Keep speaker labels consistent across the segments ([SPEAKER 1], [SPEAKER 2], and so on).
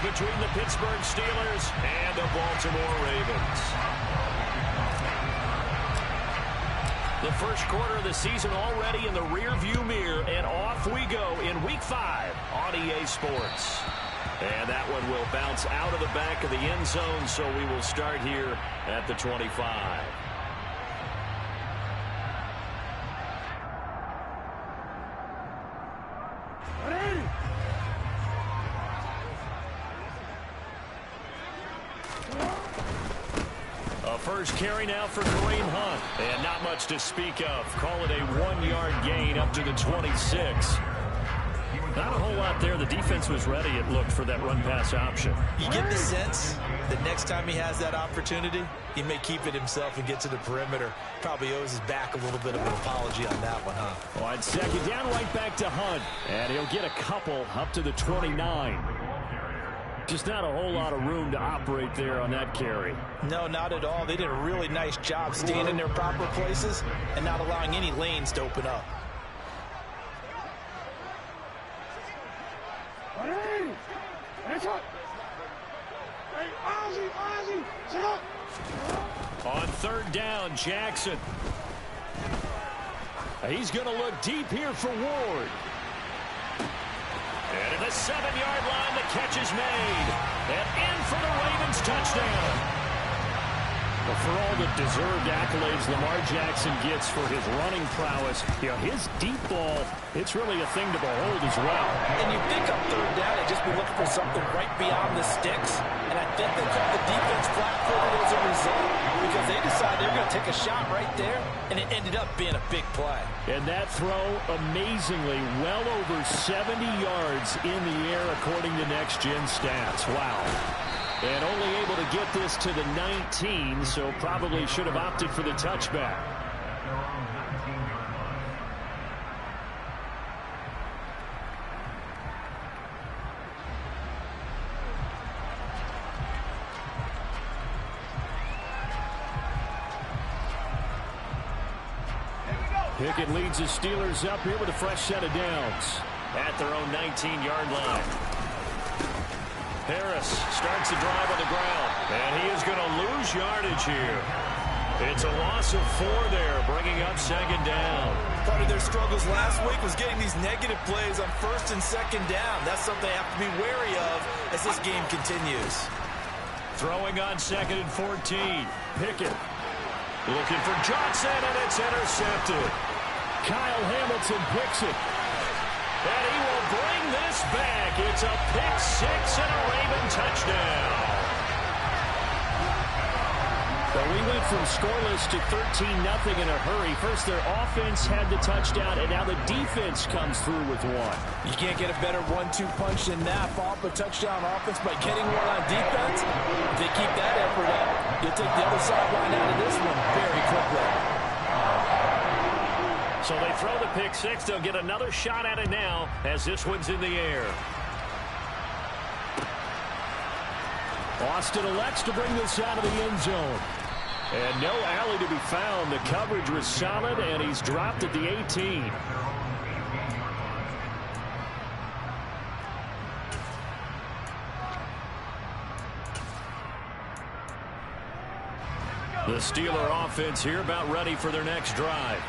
[SPEAKER 1] between the Pittsburgh Steelers and the Baltimore Ravens. The first quarter of the season already in the rearview mirror, and off we go in Week 5 on EA Sports. And that one will bounce out of the back of the end zone, so we will start here at the 25. First carry now for Kareem Hunt. And not much to speak of. Call it a 1-yard gain up to the 26. Not a whole lot there. The defense was ready, it looked, for that run-pass option.
[SPEAKER 2] You get the sense that next time he has that opportunity, he may keep it himself and get to the perimeter. Probably owes his back a little bit of an apology on that one, huh?
[SPEAKER 1] Well, I'd second down right back to Hunt. And he'll get a couple up to the 29. Just not a whole lot of room to operate there on that carry.
[SPEAKER 2] No, not at all. They did a really nice job staying in their proper places and not allowing any lanes to open up.
[SPEAKER 1] On third down, Jackson. He's going to look deep here for Ward. And at the 7-yard line, the catch is made. And in for the Ravens touchdown. But for all the deserved accolades Lamar Jackson gets for his running prowess, you know, his deep ball, it's really a thing to behold as well.
[SPEAKER 2] And you think on third down, they'd just be looking for something right beyond the sticks. And I think they called the defense flat-footed as a result because they decided they were going to take a shot right there, and it ended up being a big play.
[SPEAKER 1] And that throw, amazingly, well over 70 yards in the air according to Next Gen Stats. Wow. And only able to get this to the 19, so probably should have opted for the touchback. Pickett leads the Steelers up here with a fresh set of downs at their own 19-yard line. Harris starts the drive on the ground, and he is going to lose yardage here. It's a loss of 4 there, bringing up second down.
[SPEAKER 2] Part of their struggles last week was getting these negative plays on first and second down. That's something they have to be wary of as this game continues.
[SPEAKER 1] Throwing on second and 14. Pickett looking for Johnson, and it's intercepted. Kyle Hamilton picks it. And he will bring this back. It's a pick-6 and a Raven touchdown. So we went from scoreless to 13-0 in a hurry. First, their offense had the touchdown, and now the defense comes through with one.
[SPEAKER 2] You can't get a better 1-2 punch than that. Follow up a touchdown offense by getting one on defense. If they keep that effort up, you'll take the other sideline out of this one very quickly.
[SPEAKER 1] So they throw the pick-6. They'll get another shot at it now as this one's in the air. Austin elects to bring this out of the end zone. And no alley to be found. The coverage was solid, and he's dropped at the 18. The Steeler offense here about ready for their next drive.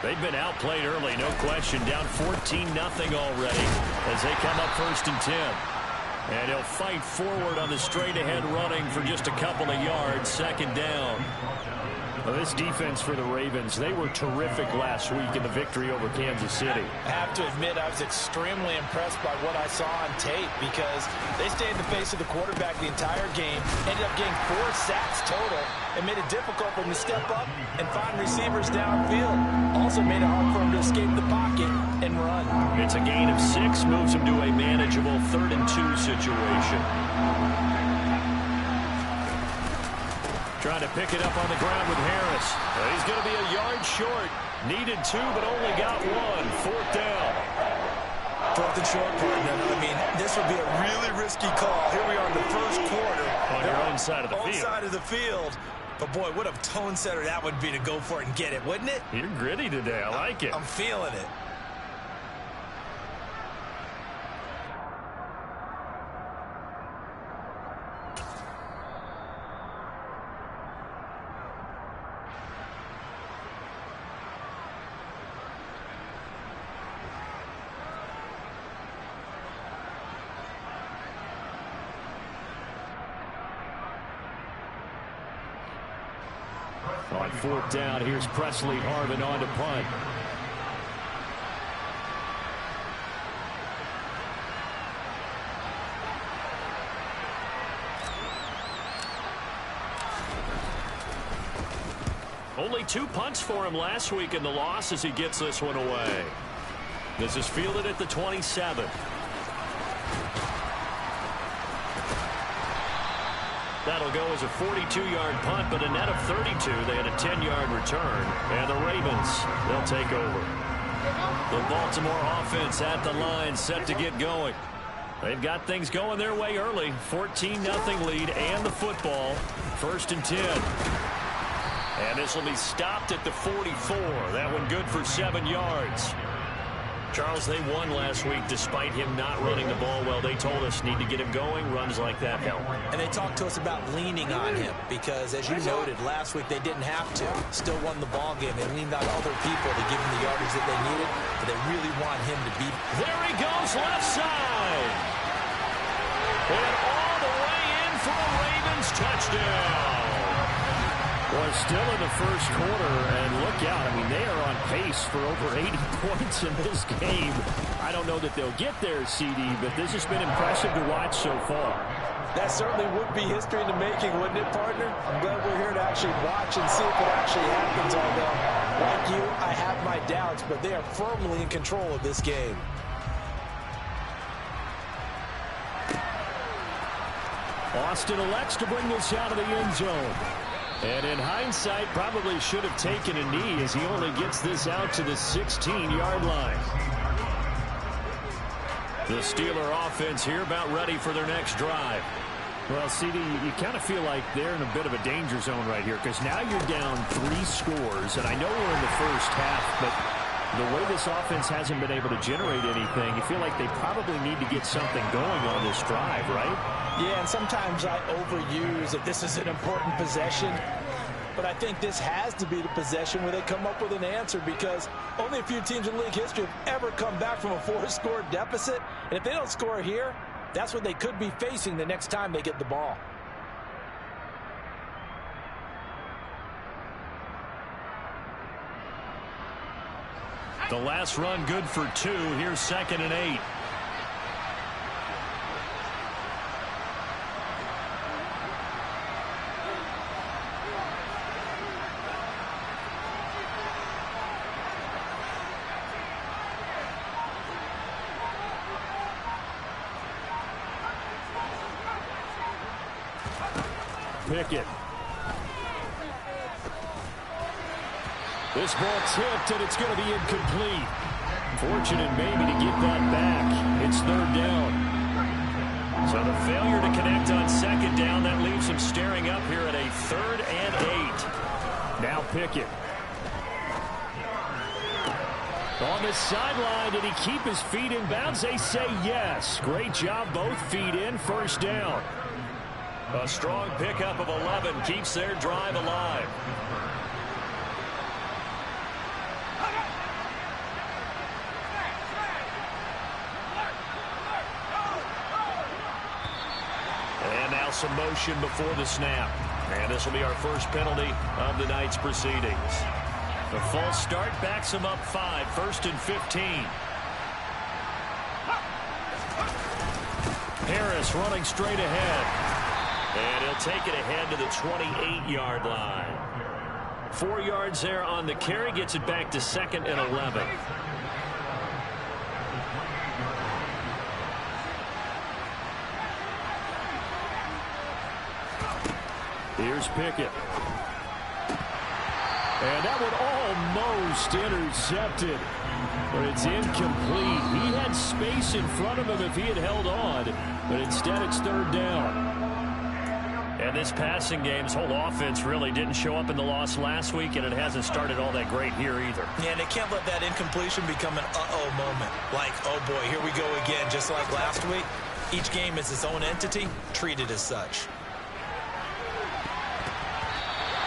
[SPEAKER 1] They've been outplayed early, no question. Down 14-0 already as they come up 1st and 10. And he'll fight forward on the straight-ahead running for just a couple of yards. Second down. Well, this defense for the Ravens, they were terrific last week in the victory over Kansas City.
[SPEAKER 2] I have to admit, I was extremely impressed by what I saw on tape because they stayed in the face of the quarterback the entire game, ended up getting 4 sacks total, and made it difficult for him to step up and find receivers downfield. Also made it hard for him to escape the pocket and run.
[SPEAKER 1] It's a gain of 6, moves him to a manageable 3rd and 2 situation. Trying to pick it up on the ground with Harris. He's going to be a yard short. Needed 2, but only got 1. 4th down.
[SPEAKER 2] 4th and short, partner. I mean, this would be a really risky call. Here we are in the first quarter.
[SPEAKER 1] On your own side of the field.
[SPEAKER 2] Own side of the field. But, boy, what a tone setter that would be to go for it and get it, wouldn't it?
[SPEAKER 1] You're gritty today. I like it.
[SPEAKER 2] I'm feeling it.
[SPEAKER 1] On fourth down, here's Presley Harvin on to punt. Only 2 punts for him last week in the loss as he gets this one away. This is fielded at the 27. That'll go as a 42-yard punt, but a net of 32. They had a 10-yard return, and the Ravens, they'll take over. The Baltimore offense at the line, set to get going. They've got things going their way early. 14-0 lead and the football. 1st and 10. And this will be stopped at the 44. That one good for 7 yards. Charles, they won last week despite him not running the ball well. They told us need to get him going. Runs like that help.
[SPEAKER 2] And they talked to us about leaning on him because, as you noted, last week they didn't have to. Still won the ball game. They leaned on other people to give him the yardage that they needed, but they really want him to be.
[SPEAKER 1] There he goes, left side. And all the way in for a Ravens touchdown. Well, still in the first quarter, and look out. I mean, they are on pace for over 80 points in this game. I don't know that they'll get there, CD, but this has been impressive to watch so far.
[SPEAKER 2] That certainly would be history in the making, wouldn't it, partner? I'm glad we're here to actually watch and see if it actually happens, although, like you, I have my doubts, but they are firmly in control of this game.
[SPEAKER 1] Austin elects to bring this out of the end zone. And in hindsight, probably should have taken a knee as he only gets this out to the 16-yard line. The Steeler offense here about ready for their next drive. Well, CD, you kind of feel like they're in a bit of a danger zone right here because now you're down 3 scores. And I know we're in the first half, but the way this offense hasn't been able to generate anything, you feel like they probably need to get something going on this drive, right?
[SPEAKER 2] Yeah, and sometimes I overuse that this is an important possession. But I think this has to be the possession where they come up with an answer because only a few teams in league history have ever come back from a 4-score deficit. And if they don't score here, that's what they could be facing the next time they get the ball.
[SPEAKER 1] The last run good for 2. Here's 2nd and 8. Pickett. This ball tipped, and it's going to be incomplete. Fortunate maybe to get that back. It's 3rd down. So the failure to connect on 2nd down, that leaves him staring up here at a 3rd and 8. Now Pickett. On the sideline, did he keep his feet in bounds? They say yes. Great job, both feet in, 1st down. A strong pickup of 11 keeps their drive alive. And now some motion before the snap. And this will be our first penalty of the night's proceedings. The false start backs him up 5, 1st and 15. Harris running straight ahead. And he'll take it ahead to the 28-yard line. 4 yards there on the carry. Gets it back to 2nd and 11. Here's Pickett. And that one almost intercepted. But it's incomplete. He had space in front of him if he had held on. But instead it's 3rd down. And this passing game's whole offense really didn't show up in the loss last week, and it hasn't started all that great here either.
[SPEAKER 2] Yeah, and they can't let that incompletion become an uh-oh moment. Like, oh boy, here we go again, just like last week. Each game is its own entity, treated as such.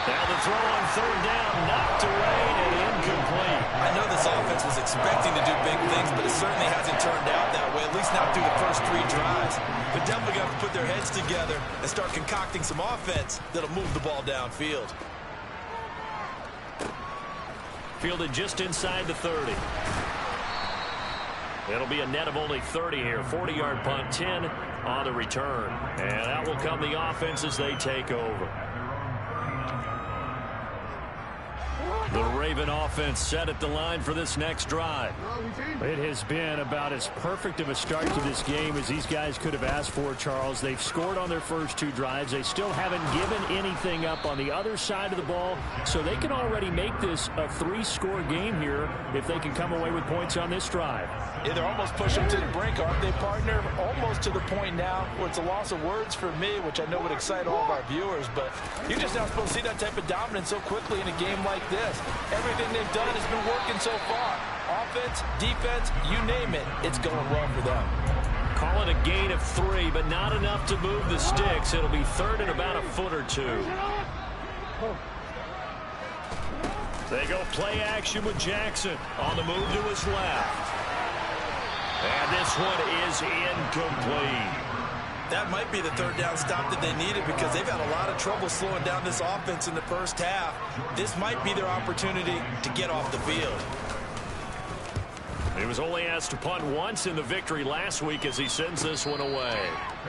[SPEAKER 1] Now the throw on 3rd down, knocked away and incomplete.
[SPEAKER 2] I know this offense was expecting to do big things, but it certainly hasn't turned out that way, at least not through the first 3 drives. They're definitely going to put their heads together and start concocting some offense that'll move the ball downfield.
[SPEAKER 1] fielded just inside the 30. It'll be a net of only 30 here. 40-yard punt, 10 on the return. And that will come the offense as they take over. The Raven offense set at the line for this next drive.
[SPEAKER 3] It has been about as perfect of a start to this game as these guys could have asked for, Charles. They've scored on their first 2 drives. They still haven't given anything up on the other side of the ball, so they can already make this a 3-score game here if they can come away with points on this drive.
[SPEAKER 2] Yeah, they're almost pushing to the brink, aren't they, partner? Almost to the point now where it's a loss of words for me, which I know would excite all of our viewers, but you're just not supposed to see that type of dominance so quickly in a game like this. Everything they've done has been working so far. Offense, defense, you name it, it's going well for them.
[SPEAKER 1] Call it a gain of 3, but not enough to move the sticks. It'll be third and about a foot or 2. They go play action with Jackson on the move to his left. And this one is incomplete.
[SPEAKER 2] That might be the third down stop that they needed because they've had a lot of trouble slowing down this offense in the first half. This might be their opportunity to get off the field.
[SPEAKER 1] He was only asked to punt once in the victory last week as he sends this one away.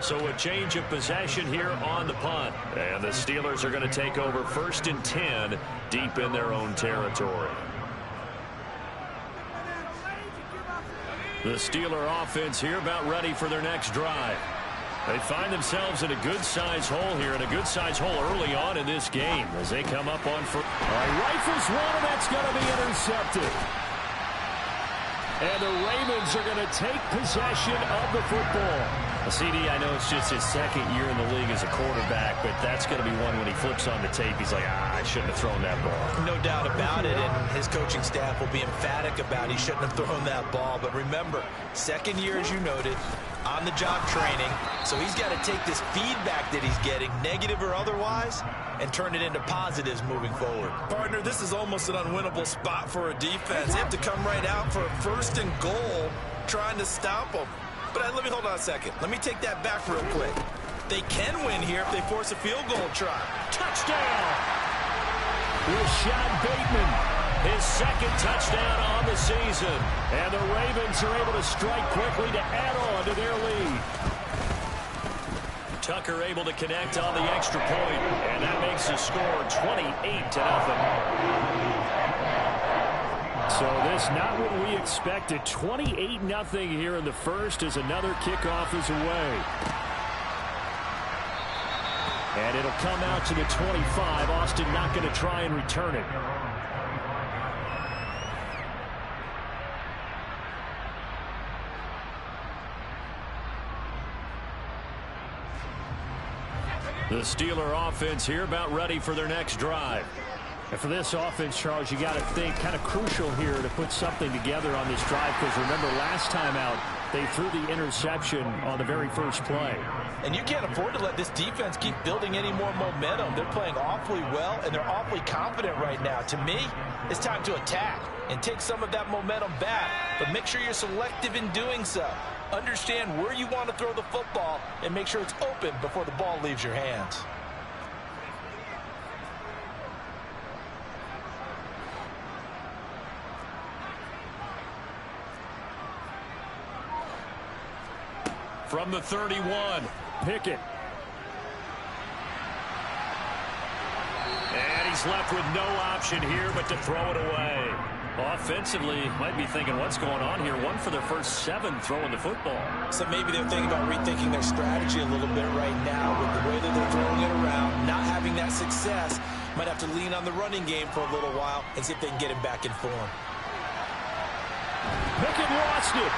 [SPEAKER 1] So a change of possession here on the punt. And the Steelers are going to take over 1st and 10 deep in their own territory. The Steeler offense here about ready for their next drive. They find themselves in a good-sized hole here, and a good-sized hole early on in this game as they come up on first.
[SPEAKER 3] Rifles one, and that's going to be intercepted. And the Ravens are going to take possession of the football.
[SPEAKER 1] CD, I know it's just his second year in the league as a quarterback, but that's going to be one when he flips on the tape. He's like, I shouldn't have thrown that ball.
[SPEAKER 2] No doubt about it, and his coaching staff will be emphatic about he shouldn't have thrown that ball. But remember, second year, as you noted, on-the-job training, so he's got to take this feedback that he's getting, negative or otherwise, and turn it into positives moving forward. Partner, this is almost an unwinnable spot for a defense. They have to come right out for a 1st and goal trying to stop them. But let me hold on a second. Let me take that back real quick. They can win here if they force a field goal try.
[SPEAKER 1] Touchdown! Rashad Bateman, his second touchdown on the season. And the Ravens are able to strike quickly to add on to their lead. Tucker able to connect on the extra point, and that makes the score 28-0.
[SPEAKER 3] So this not what we expected. 28-0 here in the first as another kickoff is away. And it'll come out to the 25. Austin not going to try and return it.
[SPEAKER 1] The Steeler offense here about ready for their next drive.
[SPEAKER 3] And for this offense, Charles, you got to think kind of crucial here to put something together on this drive, because remember last time out they threw the interception on the very first play.
[SPEAKER 2] And you can't afford to let this defense keep building any more momentum. They're playing awfully well, and they're awfully confident right now. To me, it's time to attack and take some of that momentum back, but make sure you're selective in doing so. Understand where you want to throw the football and make sure it's open before the ball leaves your hands.
[SPEAKER 1] From the 31, Pickett. And he's left with no option here but to throw it away. Offensively, might be thinking, what's going on here? One for their first 7 throwing the football.
[SPEAKER 2] So maybe they're thinking about rethinking their strategy a little bit right now with the way that they're throwing it around, not having that success. Might have to lean on the running game for a little while and see if they can get him back in form.
[SPEAKER 3] Pickett lost it.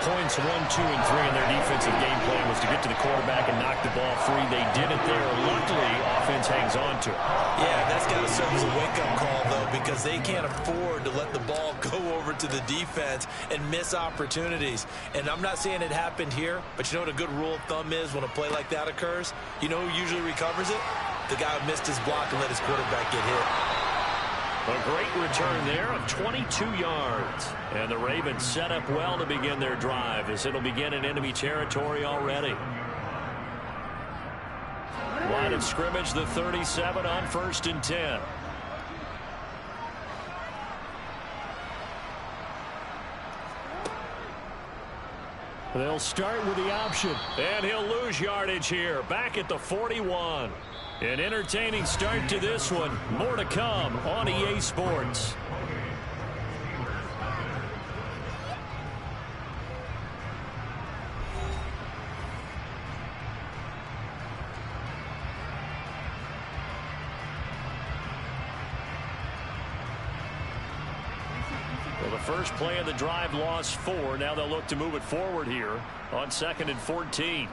[SPEAKER 1] Points 1, 2, and 3 in their defensive game plan was to get to the quarterback and knock the ball free. They did it there. Luckily, offense hangs on to it.
[SPEAKER 2] Yeah, that's got to serve as a wake-up call, though, because they can't afford to let the ball go over to the defense and miss opportunities. And I'm not saying it happened here, but you know what a good rule of thumb is when a play like that occurs? You know who usually recovers it? The guy who missed his block and let his quarterback get hit.
[SPEAKER 1] A great return there of 22 yards. And the Ravens set up well to begin their drive as it'll begin in enemy territory already. Line of scrimmage, the 37 on 1st and 10.
[SPEAKER 3] They'll start with the option.
[SPEAKER 1] And he'll lose yardage here. Back at the 41. An entertaining start to this one. More to come on EA Sports. Well, the first play of the drive lost 4. Now they'll look to move it forward here on 2nd and 14.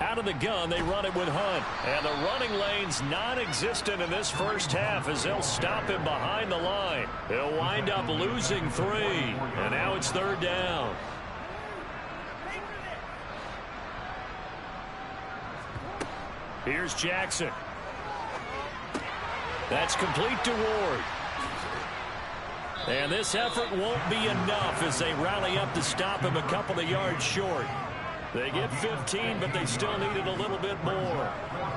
[SPEAKER 1] Out of the gun, they run it with Hunt. And the running lane's non-existent in this first half as they'll stop him behind the line. He'll wind up losing 3. And now it's 3rd down. Here's Jackson. That's complete to Ward. And this effort won't be enough as they rally up to stop him a couple of yards short. They get 15, but they still needed a little bit more.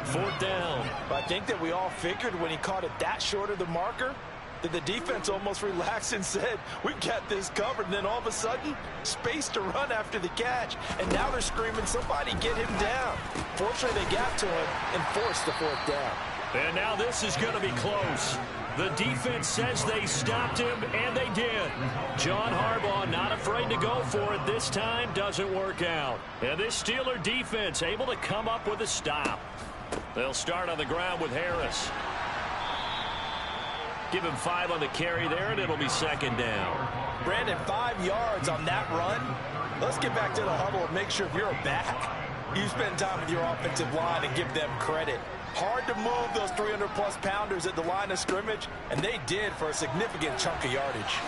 [SPEAKER 1] 4th down.
[SPEAKER 2] I think that we all figured when he caught it that short of the marker that the defense almost relaxed and said, we got this covered. And then all of a sudden, space to run after the catch. And now they're screaming, somebody get him down. Fortunately, they got to him and forced the 4th down.
[SPEAKER 1] And now this is going to be close. The defense says they stopped him, and they did. John Harbaugh not afraid to go for it this time. Doesn't work out. And this Steeler defense able to come up with a stop. They'll start on the ground with Harris. Give him 5 on the carry there, and it'll be 2nd down.
[SPEAKER 2] Brandon, 5 yards on that run. Let's get back to the huddle and make sure if you're a back, you spend time with your offensive line and give them credit. Hard to move those 300-plus pounders at the line of scrimmage, and they did for a significant chunk of yardage.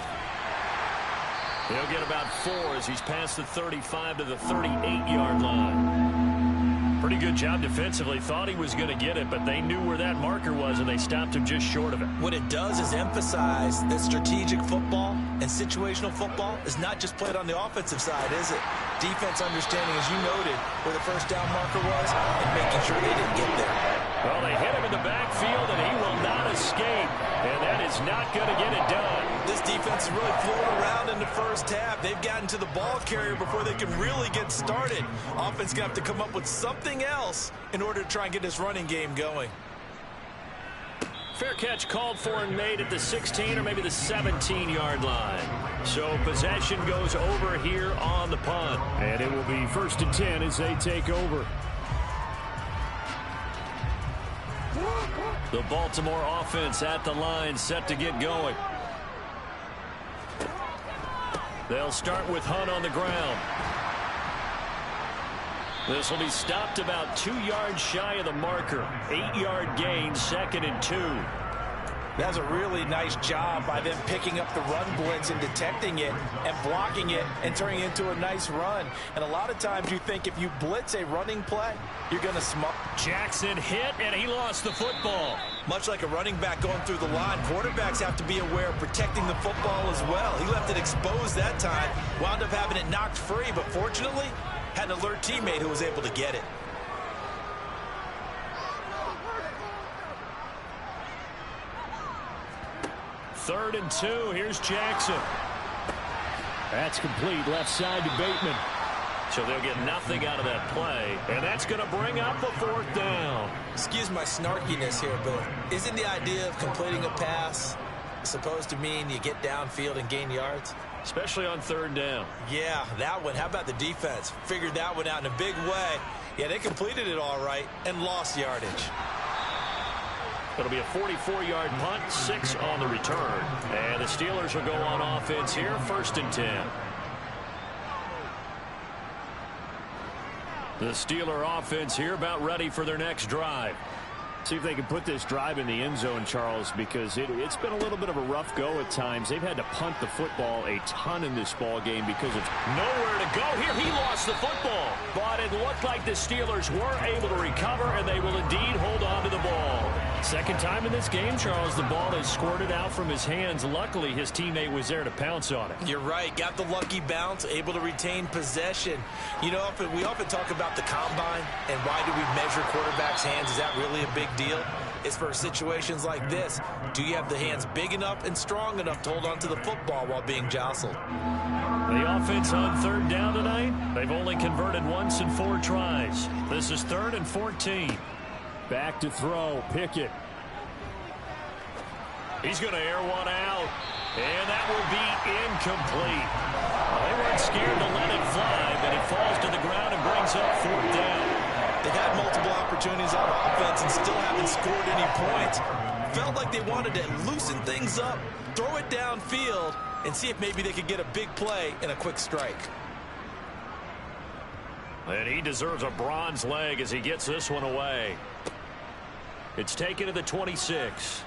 [SPEAKER 1] He'll get about 4 as he's past the 35 to the 38-yard line. Pretty good job defensively. Thought he was going to get it, but they knew where that marker was, and they stopped him just short of it.
[SPEAKER 2] What it does is emphasize that strategic football and situational football is not just played on the offensive side, is it? Defense understanding, as you noted, where the 1st down marker was and making sure they didn't get there.
[SPEAKER 1] Well, they hit him in the backfield, and he will not escape. And that is not going to get it done.
[SPEAKER 2] This defense is really floating around in the first half. They've gotten to the ball carrier before they can really get started. Offense going to have to come up with something else in order to try and get this running game going.
[SPEAKER 1] Fair catch called for and made at the 16 or maybe the 17-yard line. So possession goes over here on the punt.
[SPEAKER 3] And it will be 1st and 10 as they take over.
[SPEAKER 1] The Baltimore offense at the line, set to get going. They'll start with Hunt on the ground. This will be stopped about 2 yards shy of the marker. 8-yard gain, 2nd and 2.
[SPEAKER 2] That's a really nice job by them picking up the run blitz and detecting it and blocking it and turning it into a nice run. And a lot of times you think if you blitz a running play, you're going to smoke.
[SPEAKER 1] Jackson hit, and he lost the football.
[SPEAKER 2] Much like a running back going through the line, quarterbacks have to be aware of protecting the football as well. He left it exposed that time, wound up having it knocked free, but fortunately had an alert teammate who was able to get it.
[SPEAKER 1] Third and 2. Here's Jackson.
[SPEAKER 3] That's complete left side to Bateman.
[SPEAKER 1] So they'll get nothing out of that play. And that's going to bring up a 4th down.
[SPEAKER 2] Excuse my snarkiness here, but isn't the idea of completing a pass supposed to mean you get downfield and gain yards?
[SPEAKER 1] Especially on 3rd down.
[SPEAKER 2] Yeah, that one. How about the defense? Figured that one out in a big way. Yeah, they completed it all right and lost yardage.
[SPEAKER 1] It'll be a 44-yard punt, 6 on the return. And the Steelers will go on offense here, 1st and 10. The Steeler offense here about ready for their next drive.
[SPEAKER 3] See if they can put this drive in the end zone, Charles, because it's been a little bit of a rough go at times. They've had to punt the football a ton in this ball game because of
[SPEAKER 1] nowhere to go. Here he lost the football. But it looked like the Steelers were able to recover, and they will indeed hold on to the ball. Second time in this game, Charles, the ball has squirted out from his hands. Luckily, his teammate was there to pounce on it.
[SPEAKER 2] You're right. Got the lucky bounce, able to retain possession. You know, we often talk about the combine and why do we measure quarterbacks' hands. Is that really a big big deal is for situations like this. Do you have the hands big enough and strong enough to hold on to the football while being jostled?
[SPEAKER 3] The offense on third down tonight, they've only converted once in 4 tries. This is 3rd and 14. Back to throw, Pickett. He's going to air one out, and that will be incomplete. Well, they weren't scared to let it fly, but it falls to the ground and brings up 4th down.
[SPEAKER 2] They've had multiple opportunities on offense and still haven't scored any points. Felt like they wanted to loosen things up, throw it downfield, and see if maybe they could get a big play and a quick strike.
[SPEAKER 3] And he deserves a bronze leg as he gets this one away. It's taken to the 26.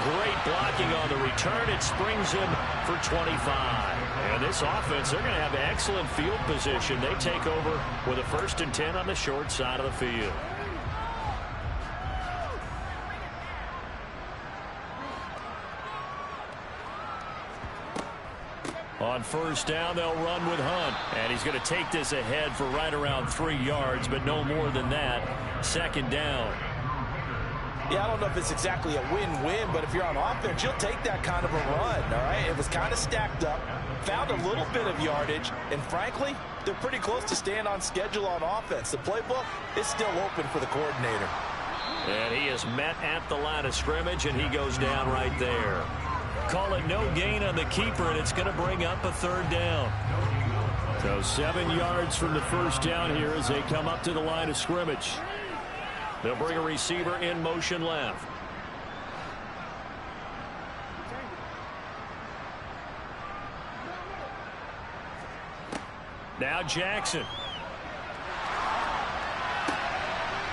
[SPEAKER 3] Great blocking on the return. It springs him for 25. And this offense, they're going to have excellent field position. They take over with a 1st and 10 on the short side of the field. On 1st down, they'll run with Hunt. And he's going to take this ahead for right around 3 yards, but no more than that. 2nd down.
[SPEAKER 2] Yeah, I don't know if it's exactly a win-win, but if you're on offense, you'll take that kind of a run, all right? It was kind of stacked up, found a little bit of yardage, and frankly, they're pretty close to staying on schedule on offense. The playbook is still open for the coordinator.
[SPEAKER 3] And he is met at the line of scrimmage, and he goes down right there. Call it no gain on the keeper, and it's going to bring up a 3rd down. So 7 yards from the 1st down here as they come up to the line of scrimmage. They'll bring a receiver in motion left. Now Jackson.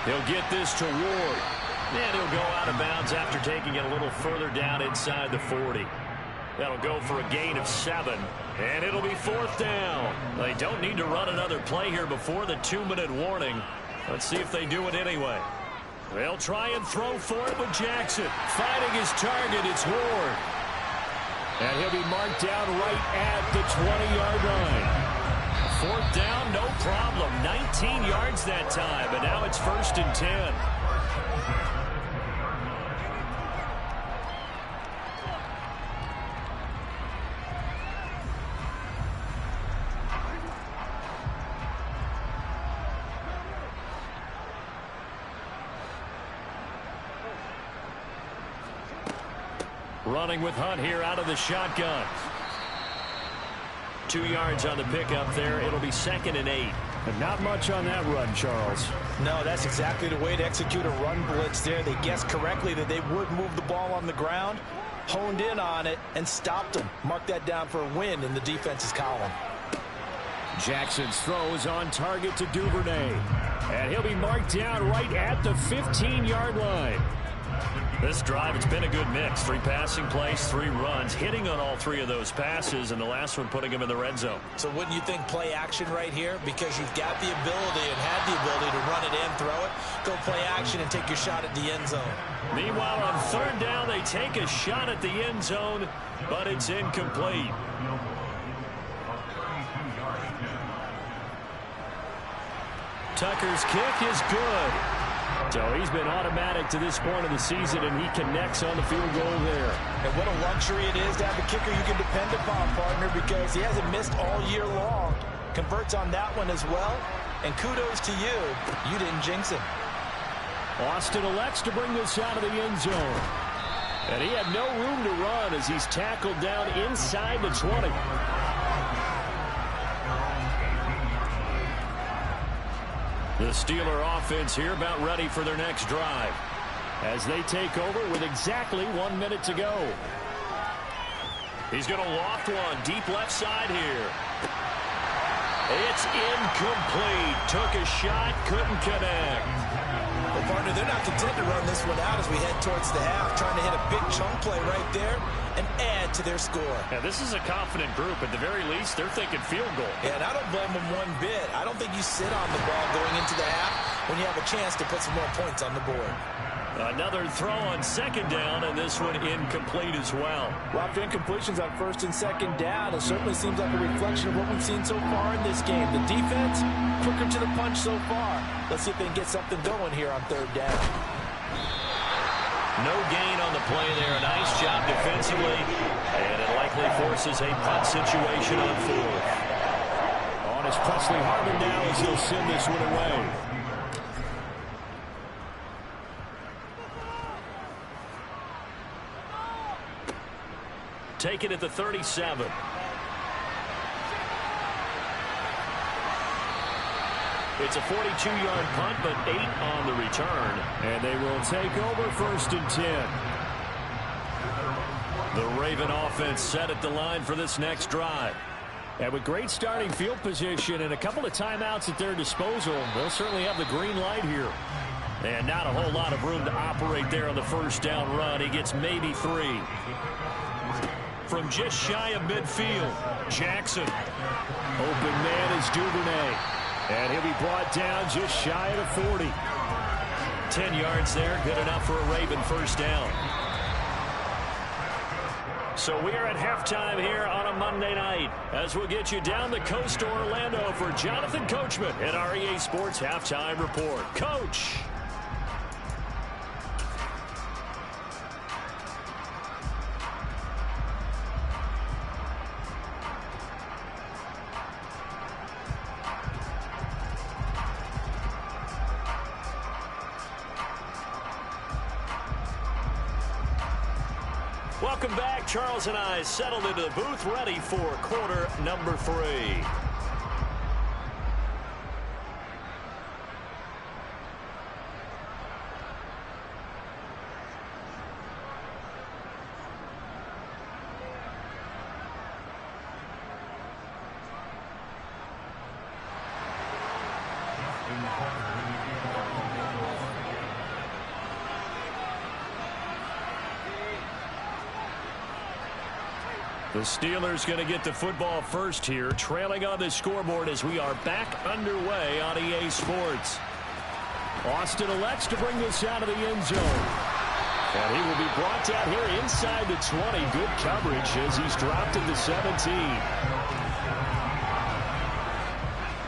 [SPEAKER 3] He'll get this to Ward. And he'll go out of bounds after taking it a little further down inside the 40. That'll go for a gain of 7. And it'll be 4th down. They don't need to run another play here before the 2-minute warning. Let's see if they do it anyway. They'll try and throw for it with Jackson. Finding his target, it's Ward. And he'll be marked down right at the 20-yard line. 4th down, no problem. 19 yards that time, and now it's 1st and 10. Running with Hunt here out of the shotgun. 2 yards on the pickup there. It'll be 2nd and 8. And not much on that run, Charles.
[SPEAKER 2] No, that's exactly the way to execute a run blitz there. They guessed correctly that they would move the ball on the ground, honed in on it, and stopped them. Mark that down for a win in the defense's column.
[SPEAKER 3] Jackson's throw is on target to Duvernay. And he'll be marked down right at the 15-yard line. This drive, it's been a good mix. 3 passing plays, 3 runs, hitting on all 3 of those passes, and the last one putting him in the red zone.
[SPEAKER 2] So wouldn't you think play action right here? Because you've got the ability and had the ability to run it and throw it. Go play action and take your shot at the end zone.
[SPEAKER 3] Meanwhile, on 3rd down, they take a shot at the end zone, but it's incomplete. Tucker's kick is good. So he's been automatic to this point of the season, and he connects on the field goal there.
[SPEAKER 2] And what a luxury it is to have a kicker you can depend upon, partner, because he hasn't missed all year long. Converts on that one as well. And kudos to you. You didn't jinx him.
[SPEAKER 3] Austin elects to bring this out of the end zone. And he had no room to run as he's tackled down inside the 20. The Steeler offense here about ready for their next drive as they take over with exactly 1 minute to go. He's going to loft one deep left side here. It's incomplete. Took a shot, couldn't connect.
[SPEAKER 2] Well, partner, they're not content to run this one out as we head towards the half, trying to hit a big chunk play right there and add to their score.
[SPEAKER 3] Yeah, this is a confident group. At the very least, they're thinking field goal.
[SPEAKER 2] Yeah, and I don't blame them one bit. I don't think you sit on the ball going into the half when you have a chance to put some more points on the board.
[SPEAKER 1] Another throw on second down, and this one incomplete as well.
[SPEAKER 2] Well, after incompletions on first and second down, it certainly seems like a reflection of what we've seen so far in this game. The defense, quicker to the punch so far. Let's see if they can get something going here on third down.
[SPEAKER 1] No gain on the play there. Nice job defensively, and it likely forces a punt situation on fourth.
[SPEAKER 3] On is Presley Harvin now as he'll send this one away.
[SPEAKER 1] Take it at the 37. It's a 42-yard punt, but 8 on the return.
[SPEAKER 3] And they will take over first and 10.
[SPEAKER 1] The Raven offense set at the line for this next drive.
[SPEAKER 3] And with great starting field position and a couple of timeouts at their disposal, they'll certainly have the green light here.
[SPEAKER 1] And not a whole lot of room to operate there on the first down run. He gets maybe 3. From just shy of midfield, Jackson.
[SPEAKER 3] Open man is Duvernay. And he'll be brought down just shy of the 40.
[SPEAKER 1] 10 yards there, good enough for a Raven first down. So we are at halftime here on a Monday night as we'll get you down the coast to Orlando for Jonathan Coachman at our EA Sports Halftime Report. Coach. Welcome back. Charles and I settled into the booth, ready for quarter number 3. The Steelers going to get the football first here, trailing on the scoreboard as we are back underway on EA Sports.
[SPEAKER 3] Austin elects to bring this out of the end zone. And he will be brought down here inside the 20. Good coverage as he's dropped at the 17.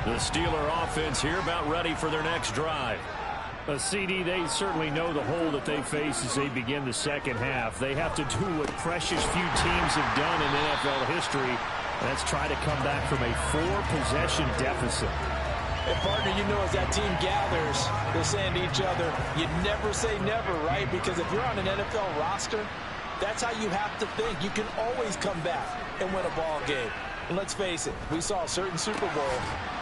[SPEAKER 1] The Steeler offense here about ready for their next drive.
[SPEAKER 3] CD, they certainly know the hole that they face as they begin the second half. They have to do what precious few teams have done in NFL history. That's try to come back from a 4-possession deficit.
[SPEAKER 2] And partner, you know, as that team gathers, they're saying to each other, you never say never, right? Because if you're on an NFL roster, that's how you have to think. You can always come back and win a ball game. And let's face it, we saw a certain Super Bowl,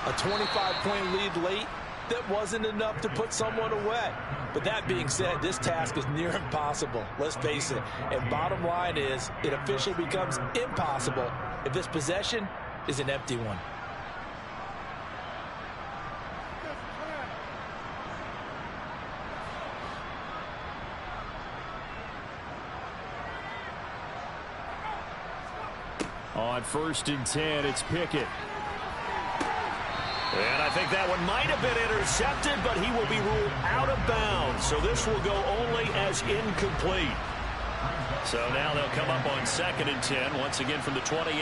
[SPEAKER 2] a 25-point lead late, that wasn't enough to put someone away. But that being said, this task is near impossible. Let's face it. And bottom line is, it officially becomes impossible if this possession is an empty one.
[SPEAKER 3] On first and 10, it's Pickett.
[SPEAKER 1] And I think that one might have been intercepted, but he will be ruled out of bounds. So this will go only as incomplete. So now they'll come up on second and 10, once again from the 28.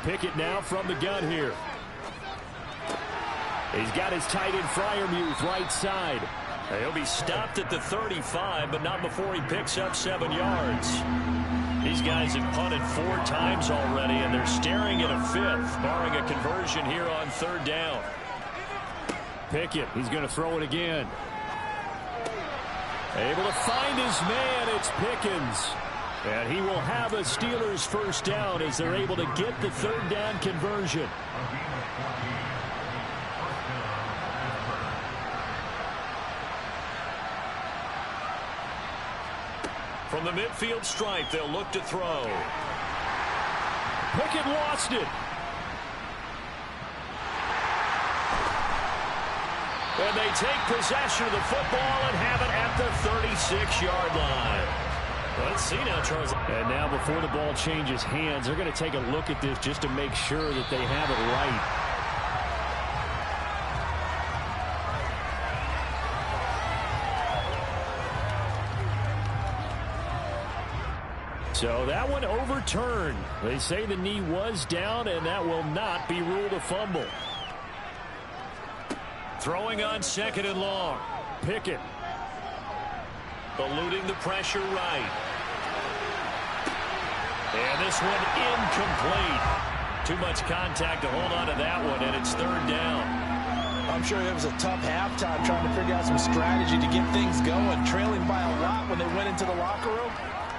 [SPEAKER 3] Pickett now from the gun here. He's got his tight end Freiermuth right side.
[SPEAKER 1] He'll be stopped at the 35, but not before he picks up 7 yards. These guys have punted 4 times already, and they're staring at a 5th, barring a conversion here on third down.
[SPEAKER 3] Pickett, he's going to throw it again. Able to find his man, it's Pickens. And he will have a Steelers first down as they're able to get the third down conversion.
[SPEAKER 1] From the midfield stripe, they'll look to throw.
[SPEAKER 3] Pickett lost it.
[SPEAKER 1] And they take possession of the football and have it at the 36-yard line. Let's see now, Charles.
[SPEAKER 3] And now before the ball changes hands, they're going to take a look at this just to make sure that they have it right. So that one overturned. They say the knee was down, and that will not be ruled a fumble.
[SPEAKER 1] Throwing on 2nd and long.
[SPEAKER 3] Pickett.
[SPEAKER 1] Eluding the pressure right. And this one incomplete. Too much contact to hold on to that one, and it's 3rd down.
[SPEAKER 2] I'm sure it was a tough halftime trying to figure out some strategy to get things going, trailing by a lot when they went into the locker room.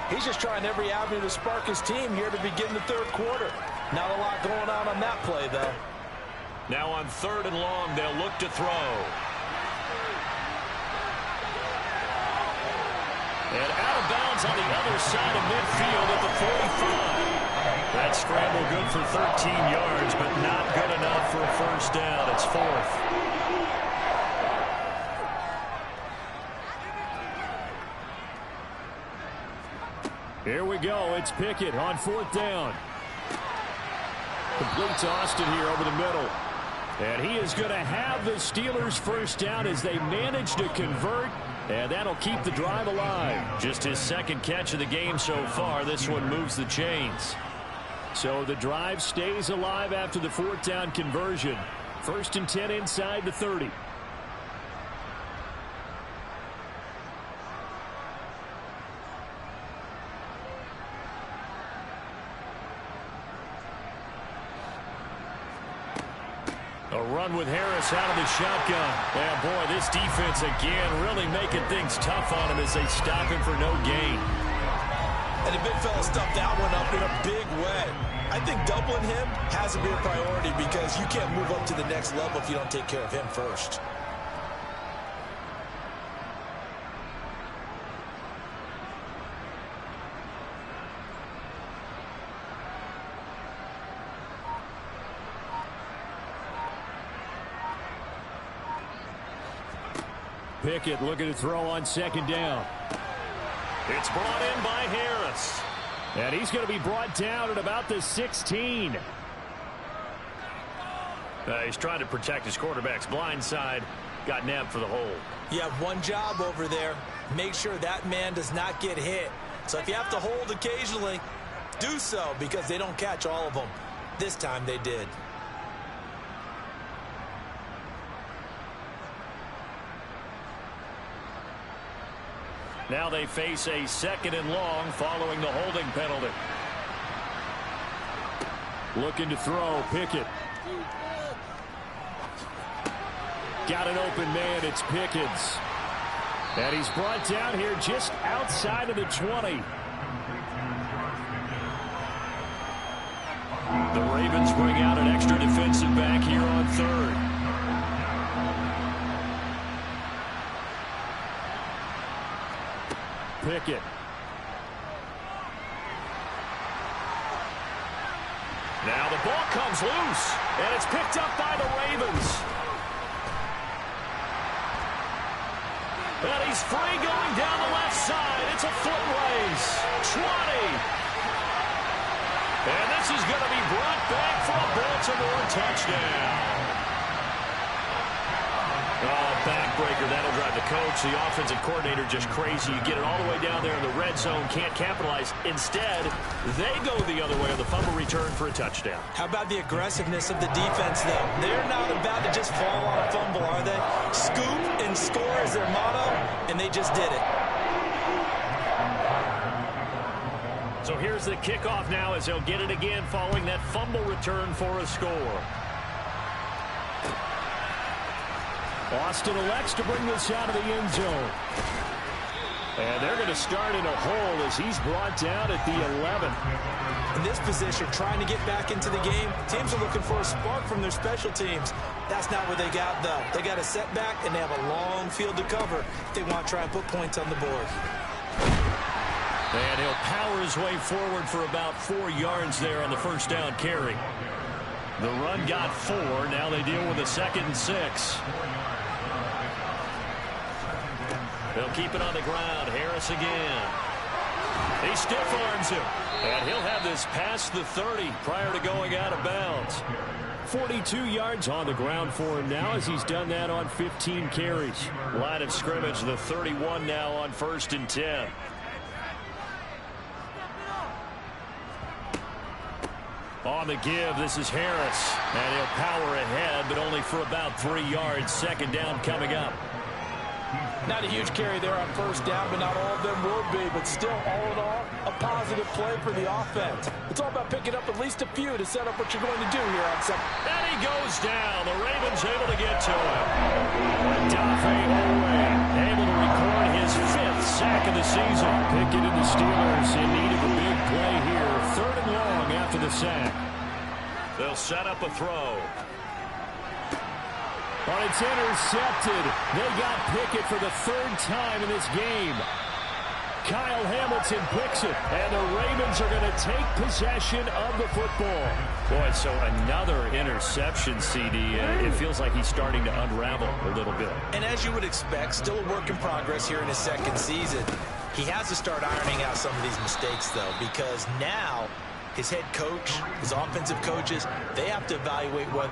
[SPEAKER 2] He's just trying every avenue to spark his team here to begin the 3rd quarter. Not a lot going on that play, though.
[SPEAKER 1] Now on 3rd and long, they'll look to throw. And out of bounds on the other side of midfield at the 45. That scramble good for 13 yards, but not good enough for a 1st down. It's 4th.
[SPEAKER 3] Here we go. It's Pickett on 4th down. Completes Austin here over the middle. And he is going to have the Steelers' 1st down as they manage to convert. And that'll keep the drive alive.
[SPEAKER 1] Just his 2nd catch of the game so far. This one moves the chains.
[SPEAKER 3] So the drive stays alive after the 4th down conversion. 1st and 10 inside the 30.
[SPEAKER 1] A run with Harris out of the shotgun. And boy, this defense again really making things tough on him as they stop him for no gain.
[SPEAKER 2] And the big fella stuffed that one up in a big way. I think doubling him has to be a priority because you can't move up to the next level if you don't take care of him first.
[SPEAKER 3] Pickett looking to throw on 2nd down.
[SPEAKER 1] It's brought in by Harris.
[SPEAKER 3] And he's going to be brought down at about the 16.
[SPEAKER 1] He's trying to protect his quarterback's blind side. Got nabbed for the hold.
[SPEAKER 2] You have one job over there. Make sure that man does not get hit. So if you have to hold occasionally, do so because they don't catch all of them. This time they did.
[SPEAKER 1] Now they face a 2nd and long following the holding penalty.
[SPEAKER 3] Looking to throw, Pickett. Got an open man, it's Pickens. And he's brought down here just outside of the 20.
[SPEAKER 1] The Ravens bring out an extra defensive back here on 3rd.
[SPEAKER 3] Pickett.
[SPEAKER 1] Now the ball comes loose, and it's picked up by the Ravens. And he's free going down the left side. It's a foot race. 20. And this is going to be brought back for a Baltimore touchdown. Backbreaker, that'll drive the coach, the offensive coordinator just crazy. You get it all the way down there in the red zone, can't capitalize. Instead, they go the other way on the fumble return for a touchdown.
[SPEAKER 2] How about the aggressiveness of the defense, though? They're not about to just fall on a fumble, are they? Scoop and score is their motto, and they just did it.
[SPEAKER 1] So here's the kickoff now as they'll get it again following that fumble return for a score.
[SPEAKER 3] Austin elects to bring this out of the end zone. And they're going to start in a hole as he's brought down at the 11.
[SPEAKER 2] In this position, trying to get back into the game, teams are looking for a spark from their special teams. That's not what they got, though. They got a setback, and they have a long field to cover if they want to try and put points on the board.
[SPEAKER 1] And he'll power his way forward for about 4 yards there on the 1st down carry. The run got 4. Now they deal with a 2nd and 6. They'll keep it on the ground. Harris again. He stiff arms him. And he'll have this past the 30 prior to going out of bounds.
[SPEAKER 3] 42 yards on the ground for him now as he's done that on 15 carries.
[SPEAKER 1] Line of scrimmage, the 31 now on 1st and 10. On the give, this is Harris. And he'll power ahead, but only for about 3 yards. Second down coming up.
[SPEAKER 2] Not a huge carry there on first down, but not all of them will be. But still, all in all, a positive play for the offense. It's all about picking up at least a few to set up what you're going to do here on second.
[SPEAKER 1] And he goes down. The Ravens able to get to him. Dafe able to record his 5th sack of the season. Pickett and the Steelers in need of a big play here. 3rd and long after the sack. They'll set up a throw.
[SPEAKER 3] But it's intercepted. They got Pickett for the 3rd time in this game. Kyle Hamilton picks it, and the Ravens are going to take possession of the football.
[SPEAKER 1] Boy, so another interception, CD. It feels like he's starting to unravel a little bit.
[SPEAKER 2] And as you would expect, still a work in progress here in his 2nd season. He has to start ironing out some of these mistakes, though, because now his head coach, his offensive coaches, they have to evaluate what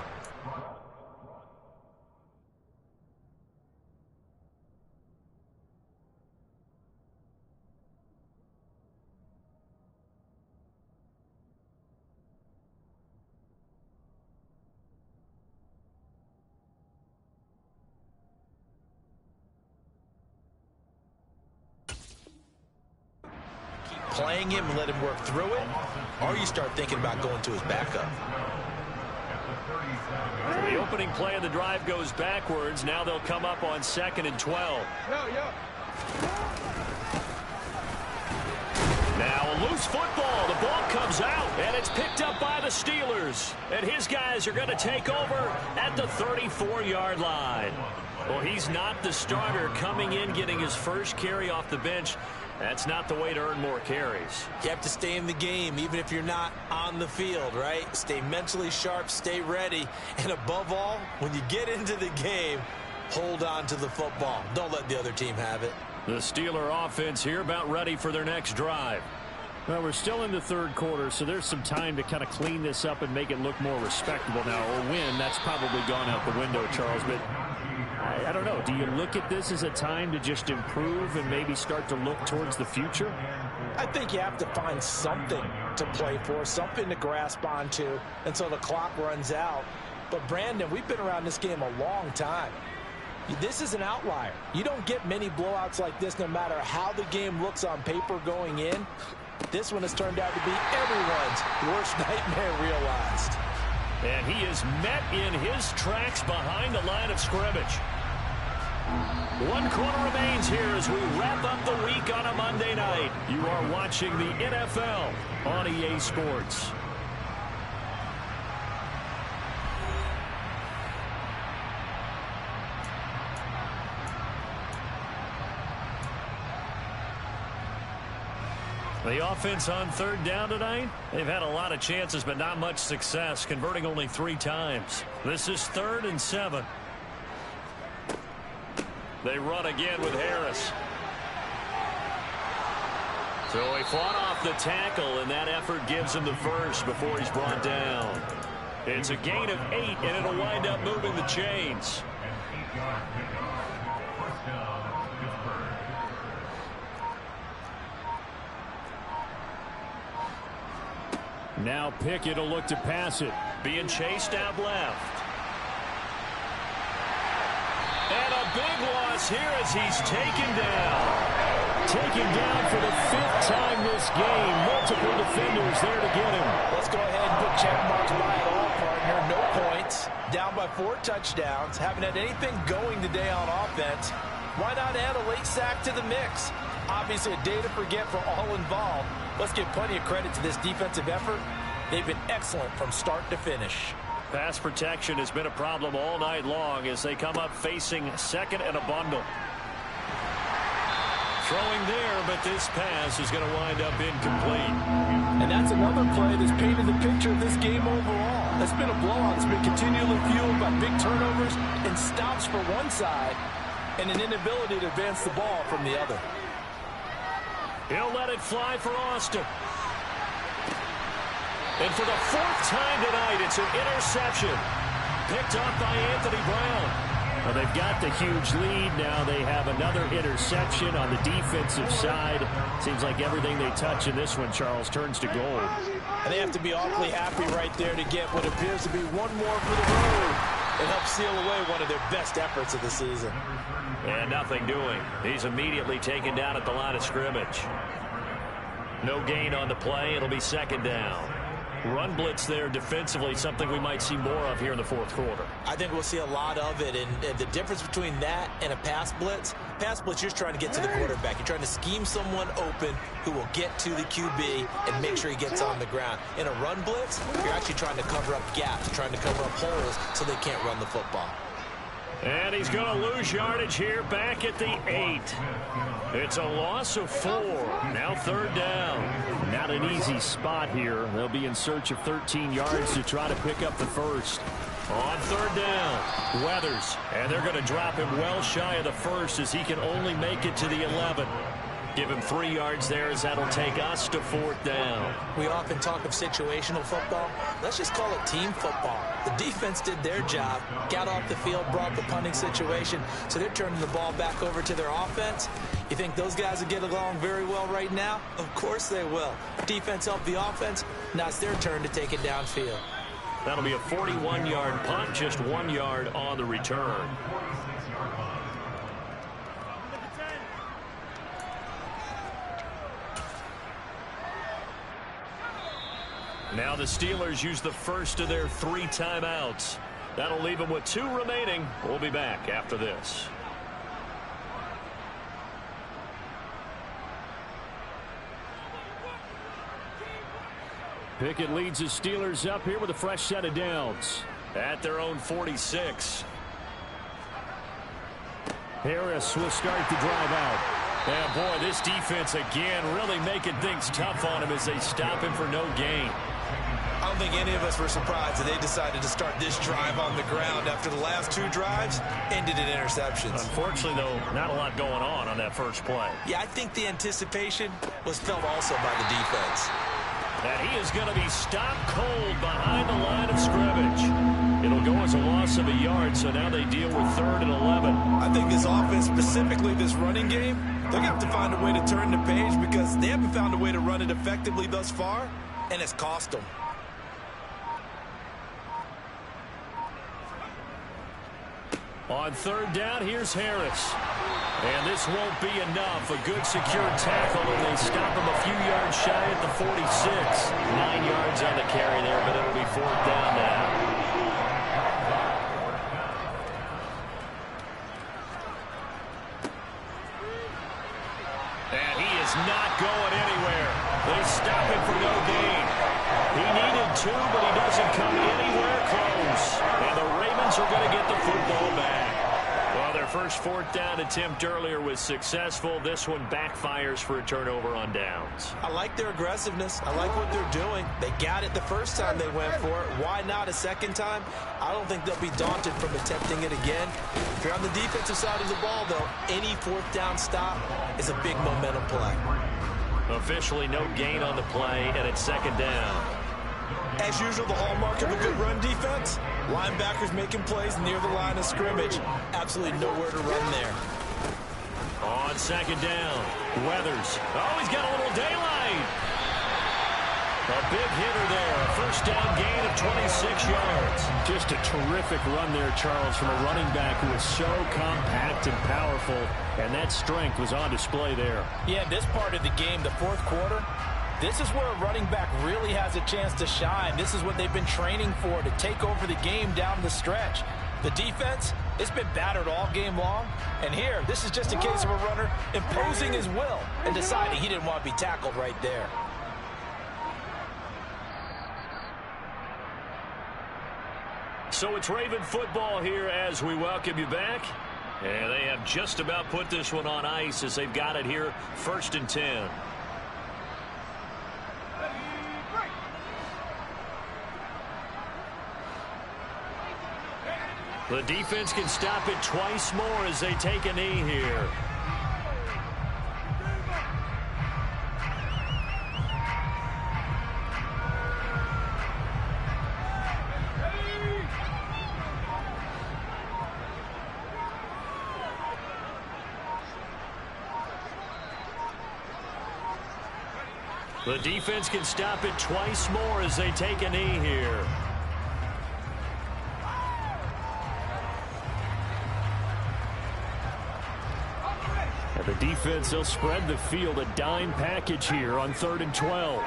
[SPEAKER 2] playing him and let him work through it, or you start thinking about going to his backup.
[SPEAKER 1] So the opening play of the drive goes backwards. Now they'll come up on 2nd and 12. Now a loose football. The ball comes out, and it's picked up by the Steelers. And his guys are going to take over at the 34-yard line. Well, he's not the starter coming in, getting his first carry off the bench. That's not the way to earn more carries.
[SPEAKER 2] You have to stay in the game, even if you're not on the field, right? Stay mentally sharp, stay ready, and above all, when you get into the game, hold on to the football. Don't let the other team have it.
[SPEAKER 1] The Steeler offense here about ready for their next drive.
[SPEAKER 3] Well, we're still in the 3rd quarter, so there's some time to kind of clean this up and make it look more respectable now. A win, that's probably gone out the window, Charles, but I don't know. Do you look at this as a time to just improve and maybe start to look towards the future?
[SPEAKER 2] I think you have to find something to play for, something to grasp onto until the clock runs out. But, Brandon, we've been around this game a long time. This is an outlier. You don't get many blowouts like this no matter how the game looks on paper going in. This one has turned out to be everyone's worst nightmare realized.
[SPEAKER 1] And he is met in his tracks behind the line of scrimmage. 1 quarter remains here as we wrap up the week on a Monday night. You are watching the NFL on EA Sports. The offense on 3rd down tonight, they've had a lot of chances but not much success, converting only 3 times. This is 3rd and 7. They run again with Harris. So he fought off the tackle, and that effort gives him the first before he's brought down. It's a gain of 8, and it'll wind up moving the chains.
[SPEAKER 3] Now Pickett will look to pass it.
[SPEAKER 1] Being chased out left. And a big loss here as he's taken down.
[SPEAKER 3] Taken down for the 5th time this game. Multiple defenders there to get him.
[SPEAKER 2] Let's go ahead and put check marks by it all, partner. No points. Down by 4 touchdowns. Haven't had anything going today on offense. Why not add a late sack to the mix? Obviously a day to forget for all involved. Let's give plenty of credit to this defensive effort. They've been excellent from start to finish.
[SPEAKER 1] Pass protection has been a problem all night long as they come up facing 2nd and a bundle. Throwing there, but this pass is going to wind up incomplete.
[SPEAKER 2] And that's another play that's painted the picture of this game overall. It's been a blowout. It's been continually fueled by big turnovers and stops for one side and an inability to advance the ball from the other.
[SPEAKER 1] He'll let it fly for Austin. And for the 4th time tonight, it's an interception. Picked up by Anthony Brown.
[SPEAKER 3] Well, they've got the huge lead. Now they have another interception on the defensive side. Seems like everything they touch in this one, Charles, turns to gold.
[SPEAKER 2] And they have to be awfully happy right there to get what appears to be one more for the road and help seal away one of their best efforts of the season.
[SPEAKER 1] And nothing doing. He's immediately taken down at the line of scrimmage. No gain on the play. It'll be second down. Run blitz there defensively, something we might see more of here in the fourth quarter.
[SPEAKER 2] I think we'll see a lot of it, and the difference between that and a pass blitz, you're trying to get to the quarterback. You're trying to scheme someone open who will get to the QB and make sure he gets on the ground. In a run blitz, you're actually trying to cover up gaps, trying to cover up holes so they can't run the football.
[SPEAKER 1] And he's going to lose yardage here back at the 8. It's a loss of 4. Now third down.
[SPEAKER 3] Not an easy spot here. They'll be in search of 13 yards to try to pick up the first.
[SPEAKER 1] On third down, Weathers. And they're going to drop him well shy of the first as he can only make it to the 11. Give him 3 yards there as that'll take us to fourth down.
[SPEAKER 2] We often talk of situational football. Let's just call it team football. The defense did their job, got off the field, brought the punting situation, so they're turning the ball back over to their offense. You think those guys will get along very well right now? Of course they will. Defense helped the offense. Now it's their turn to take it downfield.
[SPEAKER 1] That'll be a 41-yard punt, just 1 yard on the return. Now the Steelers use the first of their 3 timeouts. That'll leave them with 2 remaining. We'll be back after this.
[SPEAKER 3] Pickett leads the Steelers up here with a fresh set of downs.
[SPEAKER 1] At their own 46.
[SPEAKER 3] Harris will start the drive out.
[SPEAKER 1] Yeah, boy, this defense again really making things tough on him as they stop him for no gain.
[SPEAKER 2] I don't think any of us were surprised that they decided to start this drive on the ground after the last 2 drives ended in interceptions.
[SPEAKER 1] Unfortunately, though, not a lot going on that first play.
[SPEAKER 2] Yeah, I think the anticipation was felt also by the defense.
[SPEAKER 1] And he is going to be stopped cold behind the line of scrimmage. It'll go as a loss of a yard, so now they deal with 3rd and 11.
[SPEAKER 2] I think this offense, specifically this running game, they're going to have to find a way to turn the page because they haven't found a way to run it effectively thus far, and it's cost them.
[SPEAKER 1] On 3rd down, here's Harris. And this won't be enough. A good secure tackle, and they stop him a few yards shy at the 46. 9 yards on the carry there, but it'll be 4th down now. And he is not going anywhere. They stop him for no gain. He needed 2, but he doesn't come anywhere close. And the Ravens are going to get the football back. Well, their first 4th down attempt earlier was successful. This one backfires for a turnover on downs.
[SPEAKER 2] I like their aggressiveness. I like what they're doing. They got it the first time they went for it. Why not a second time? I don't think they'll be daunted from attempting it again. If you're on the defensive side of the ball, though, any 4th down stop is a big momentum play.
[SPEAKER 1] Officially no gain on the play, and it's 2nd down.
[SPEAKER 2] As usual, the hallmark of a good run defense, linebackers making plays near the line of scrimmage. Absolutely nowhere to run there.
[SPEAKER 1] On 2nd down, Weathers. Oh, he's got a little daylight. A big hitter there. A first down gain of 26 yards.
[SPEAKER 3] Just a terrific run there, Charles, from a running back who is so compact and powerful, and that strength was on display there.
[SPEAKER 2] Yeah, this part of the game, the 4th quarter, this is where a running back really has a chance to shine. This is what they've been training for, to take over the game down the stretch. The defense, it's been battered all game long. And here, this is just a case of a runner imposing his will and deciding he didn't want to be tackled right there.
[SPEAKER 1] So it's Raven football here as we welcome you back. And they have just about put this one on ice as they've got it here, 1st and 10. The defense can stop it twice more as they take a knee here. The defense can stop it twice more as they take a knee here. And the defense, they'll spread the field, a dime package here on 3rd and 12.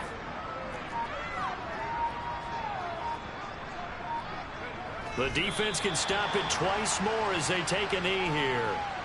[SPEAKER 1] The defense can stop it twice more as they take a knee here.